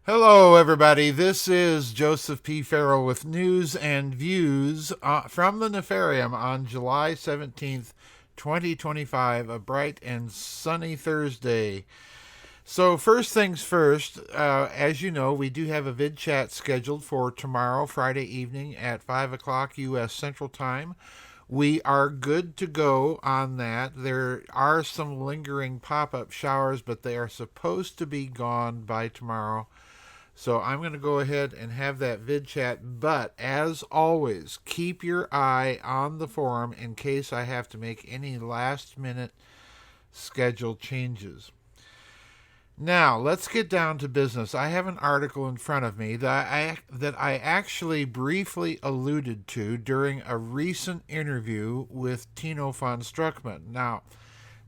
Hello, everybody. This is Joseph P. Farrell with news and views from the Nefarium on July 17th, 2025, a bright and sunny Thursday. So, first things first, as you know, we do have a vid chat scheduled for tomorrow, Friday evening at 5 o'clock U.S. Central Time. We are good to go on that. There are some lingering pop up showers, but they are supposed to be gone by tomorrow. So I'm going to go ahead and have that vid chat. But as always, keep your eye on the forum in case I have to make any last minute schedule changes. Now, let's get down to business. I have an article in front of me that I actually briefly alluded to during a recent interview with Tino von Struckman. Now,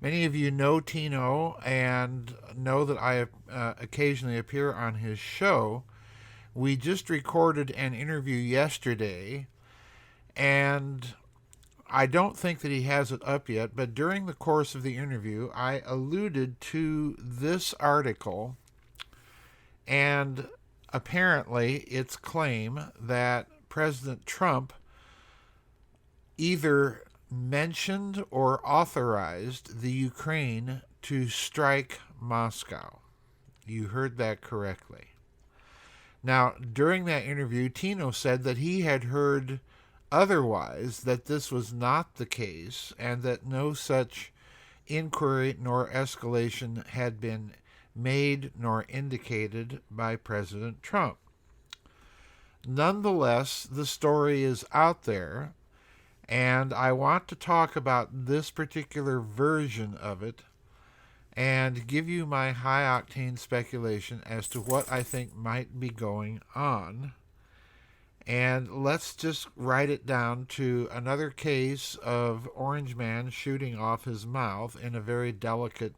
many of you know Tino and know that I occasionally appear on his show. We just recorded an interview yesterday, and I don't think that he has it up yet, but during the course of the interview, I alluded to this article and apparently its claim that President Trump either mentioned or authorized the Ukraine to strike Moscow. You heard that correctly. Now, during that interview, Tino said that he had heard otherwise, that this was not the case, and that no such inquiry nor escalation had been made nor indicated by President Trump. Nonetheless, the story is out there, and I want to talk about this particular version of it and give you my high-octane speculation as to what I think might be going on. And let's just write it down to another case of Orange Man shooting off his mouth in a very delicate,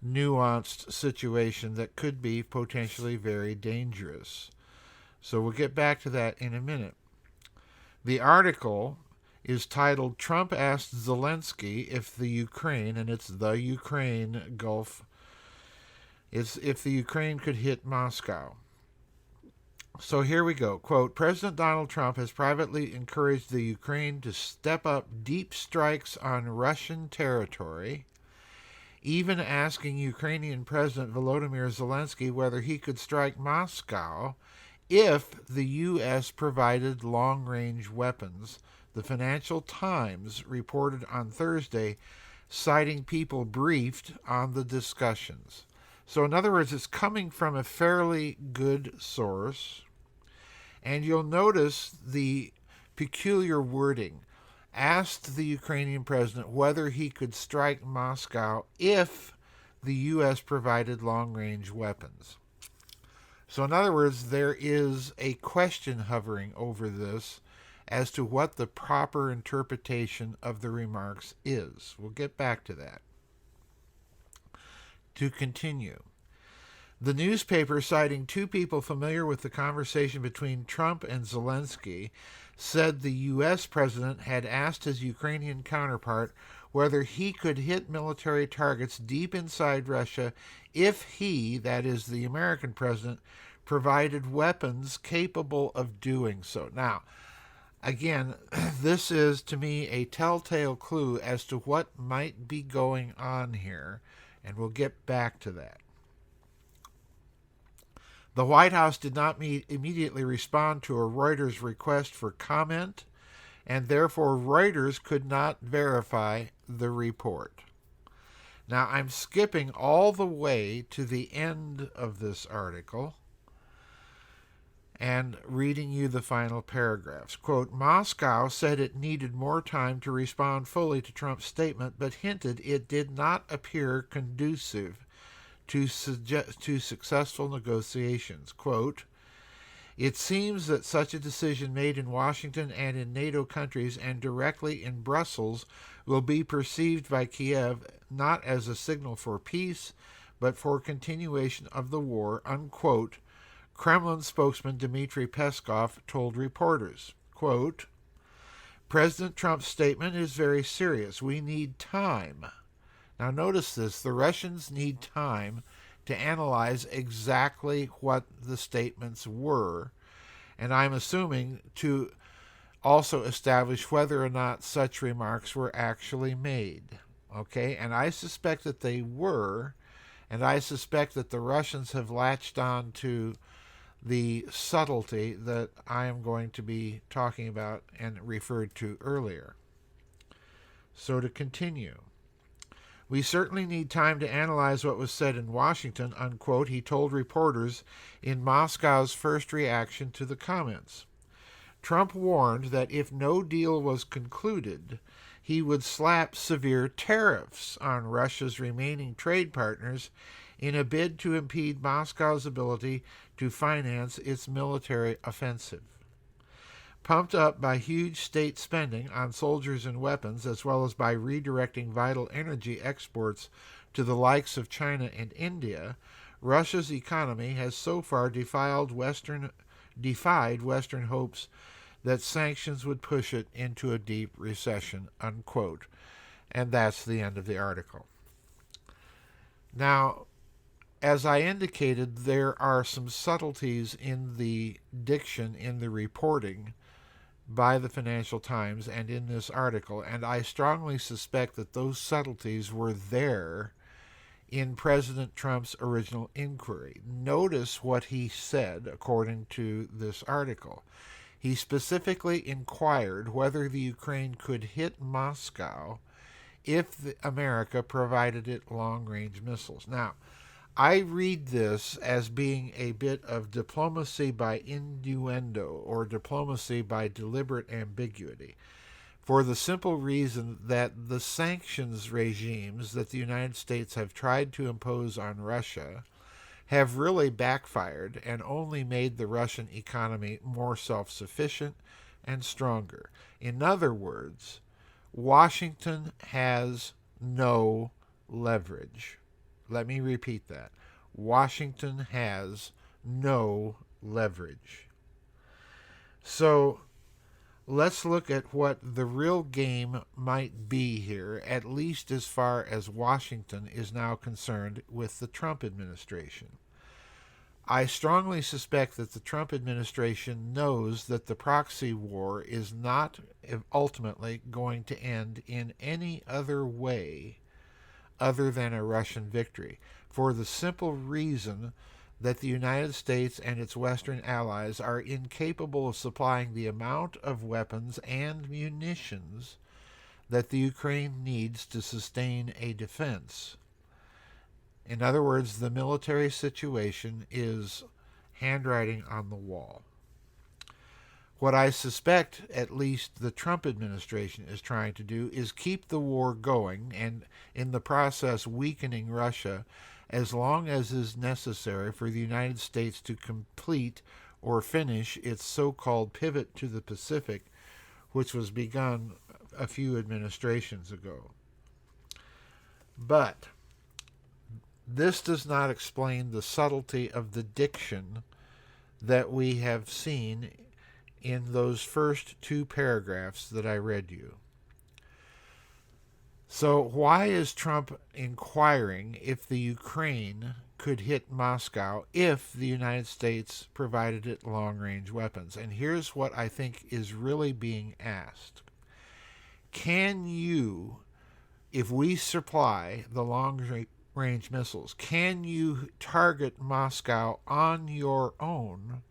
nuanced situation that could be potentially very dangerous. So we'll get back to that in a minute. The article is titled Trump Asked Zelenskiy if the Ukraine, and it's the Ukraine Gulf, if the Ukraine could hit Moscow. So here we go. Quote, President Donald Trump has privately encouraged the Ukraine to step up deep strikes on Russian territory, even asking Ukrainian President Volodymyr Zelenskiy whether he could strike Moscow if the U.S. provided long-range weapons. The Financial Times reported on Thursday, citing people briefed on the discussions. So in other words, it's coming from a fairly good source. And you'll notice the peculiar wording. Asked the Ukrainian president whether he could strike Moscow if the U.S. provided long-range weapons. So in other words, there is a question hovering over this as to what the proper interpretation of the remarks is. We'll get back to that. To continue. The newspaper, citing two people familiar with the conversation between Trump and Zelenskiy, said the U.S. president had asked his Ukrainian counterpart whether he could hit military targets deep inside Russia if he, that is the American president, provided weapons capable of doing so. Now, again, this is to me a telltale clue as to what might be going on here, and we'll get back to that. The White House did not immediately respond to a Reuters request for comment, and therefore Reuters could not verify the report. Now, I'm skipping all the way to the end of this article and reading you the final paragraphs. Quote, Moscow said it needed more time to respond fully to Trump's statement, but hinted it did not appear conducive to successful negotiations. Quote, it seems that such a decision made in Washington and in NATO countries and directly in Brussels will be perceived by Kiev not as a signal for peace, but for continuation of the war, unquote, Kremlin spokesman Dmitry Peskov told reporters. Quote, President Trump's statement is very serious. We need time. Now notice this, the Russians need time to analyze exactly what the statements were, and I'm assuming to also establish whether or not such remarks were actually made. Okay, and I suspect that they were, and I suspect that the Russians have latched on to the subtlety that I am going to be talking about and referred to earlier. So to continue. We certainly need time to analyze what was said in Washington, unquote, he told reporters in Moscow's first reaction to the comments. Trump warned that if no deal was concluded, he would slap severe tariffs on Russia's remaining trade partners in a bid to impede Moscow's ability to finance its military offensive. Pumped up by huge state spending on soldiers and weapons, as well as by redirecting vital energy exports to the likes of China and India, Russia's economy has so far defied Western hopes that sanctions would push it into a deep recession, unquote. And that's the end of the article. Now, as I indicated, there are some subtleties in the diction, in the reporting by the Financial Times and in this article, and I strongly suspect that those subtleties were there in President Trump's original inquiry. Notice what he said, according to this article. He specifically inquired whether the Ukraine could hit Moscow if America provided it long-range missiles. Now, I read this as being a bit of diplomacy by innuendo or diplomacy by deliberate ambiguity, for the simple reason that the sanctions regimes that the United States have tried to impose on Russia have really backfired and only made the Russian economy more self-sufficient and stronger. In other words, Washington has no leverage. Let me repeat that. Washington has no leverage. So let's look at what the real game might be here, at least as far as Washington is now concerned with the Trump administration. I strongly suspect that the Trump administration knows that the proxy war is not ultimately going to end in any other way other than a Russian victory, for the simple reason that the United States and its Western allies are incapable of supplying the amount of weapons and munitions that the Ukraine needs to sustain a defense. In other words, the military situation is handwriting on the wall. What I suspect, at least the Trump administration is trying to do, is keep the war going and in the process weakening Russia as long as is necessary for the United States to complete or finish its so-called pivot to the Pacific, which was begun a few administrations ago. But this does not explain the subtlety of the diction that we have seen in those first two paragraphs that I read you. So why is Trump inquiring if the Ukraine could hit Moscow if the United States provided it long-range weapons? And here's what I think is really being asked. Can you, if we supply the long-range missiles, can you target Moscow on your own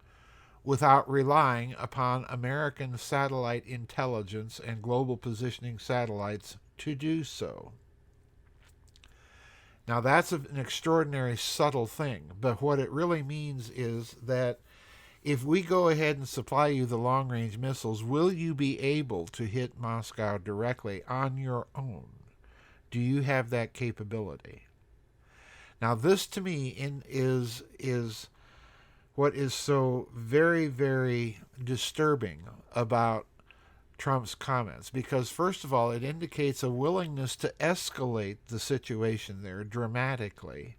without relying upon American satellite intelligence and global positioning satellites to do so? Now that's an extraordinary subtle thing, but what it really means is that if we go ahead and supply you the long-range missiles, will you be able to hit Moscow directly on your own? Do you have that capability? Now this to me is what is so very, very disturbing about Trump's comments, because first of all, it indicates a willingness to escalate the situation there dramatically,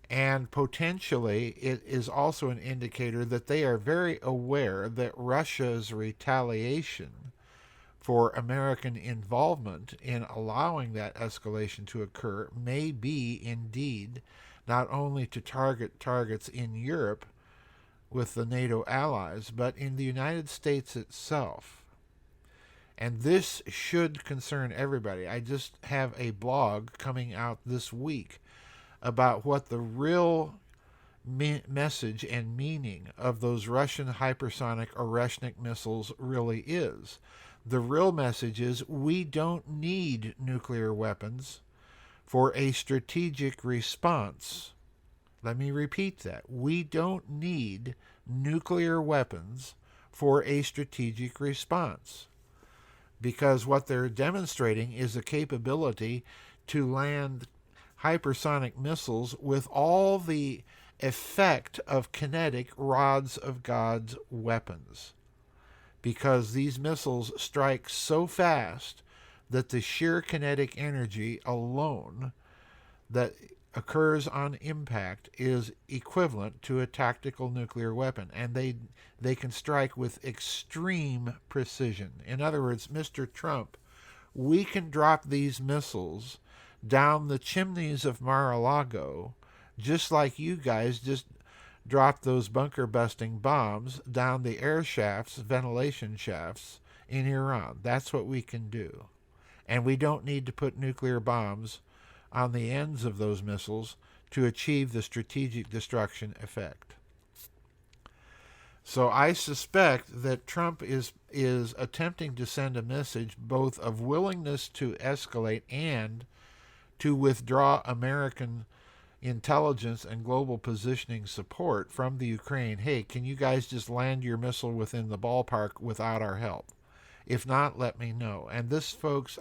and potentially it is also an indicator that they are very aware that Russia's retaliation for American involvement in allowing that escalation to occur may be indeed not only to target targets in Europe with the NATO allies, but in the United States itself. And this should concern everybody. I just have a blog coming out this week about what the real message and meaning of those Russian hypersonic Oreshnik missiles really is. The real message is we don't need nuclear weapons for a strategic response. Let me repeat that. We don't need nuclear weapons for a strategic response. Because what they're demonstrating is a capability to land hypersonic missiles with all the effect of kinetic rods of God's weapons. Because these missiles strike so fast that the sheer kinetic energy alone that occurs on impact is equivalent to a tactical nuclear weapon, and they can strike with extreme precision. In other words, Mr. Trump, we can drop these missiles down the chimneys of Mar-a-Lago just like you guys just dropped those bunker-busting bombs down the air shafts, ventilation shafts in Iran. That's what we can do. And we don't need to put nuclear bombs on the ends of those missiles to achieve the strategic destruction effect. So I suspect that Trump is attempting to send a message both of willingness to escalate and to withdraw American intelligence and global positioning support from the Ukraine. Hey, can you guys just land your missile within the ballpark without our help? If not, let me know. And this, folks,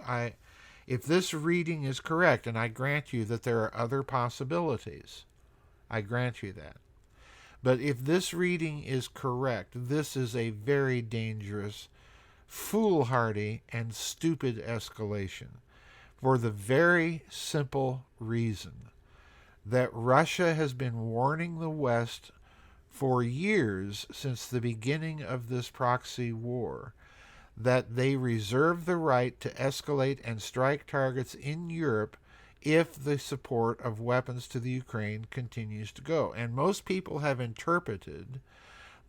if this reading is correct, and I grant you that there are other possibilities, I grant you that. But if this reading is correct, this is a very dangerous, foolhardy, and stupid escalation for the very simple reason that Russia has been warning the West for years since the beginning of this proxy war that they reserve the right to escalate and strike targets in Europe if the support of weapons to the Ukraine continues to go. And most people have interpreted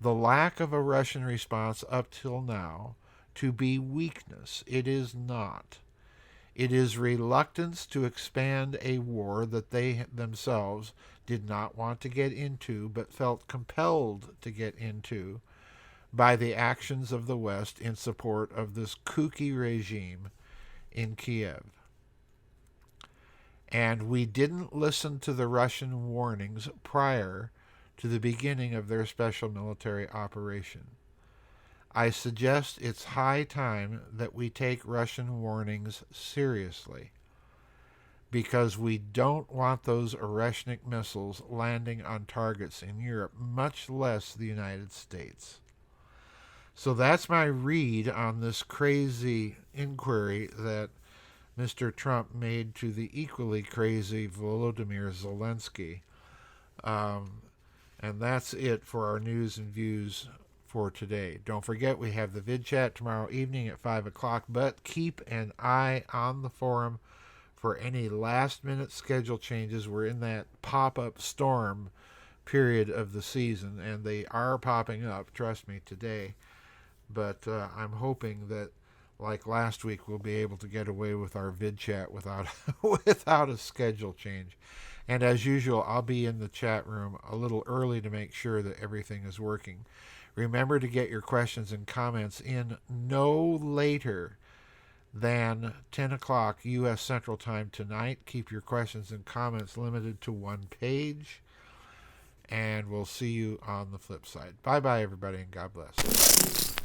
the lack of a Russian response up till now to be weakness. It is not. It is reluctance to expand a war that they themselves did not want to get into, but felt compelled to get into by the actions of the West in support of this kooky regime in Kiev. And we didn't listen to the Russian warnings prior to the beginning of their special military operation. I suggest it's high time that we take Russian warnings seriously, because we don't want those Oreshnik missiles landing on targets in Europe, much less the United States. So that's my read on this crazy inquiry that Mr. Trump made to the equally crazy Volodymyr Zelenskiy. And that's it for our news and views for today. Don't forget, we have the vid chat tomorrow evening at 5 o'clock, but keep an eye on the forum for any last-minute schedule changes. We're in that pop-up storm period of the season, and they are popping up, trust me, today. But I'm hoping that, like last week, we'll be able to get away with our vid chat without a schedule change. And as usual, I'll be in the chat room a little early to make sure that everything is working. Remember to get your questions and comments in no later than 10 o'clock U.S. Central Time tonight. Keep your questions and comments limited to one page. And we'll see you on the flip side. Bye-bye, everybody, and God bless.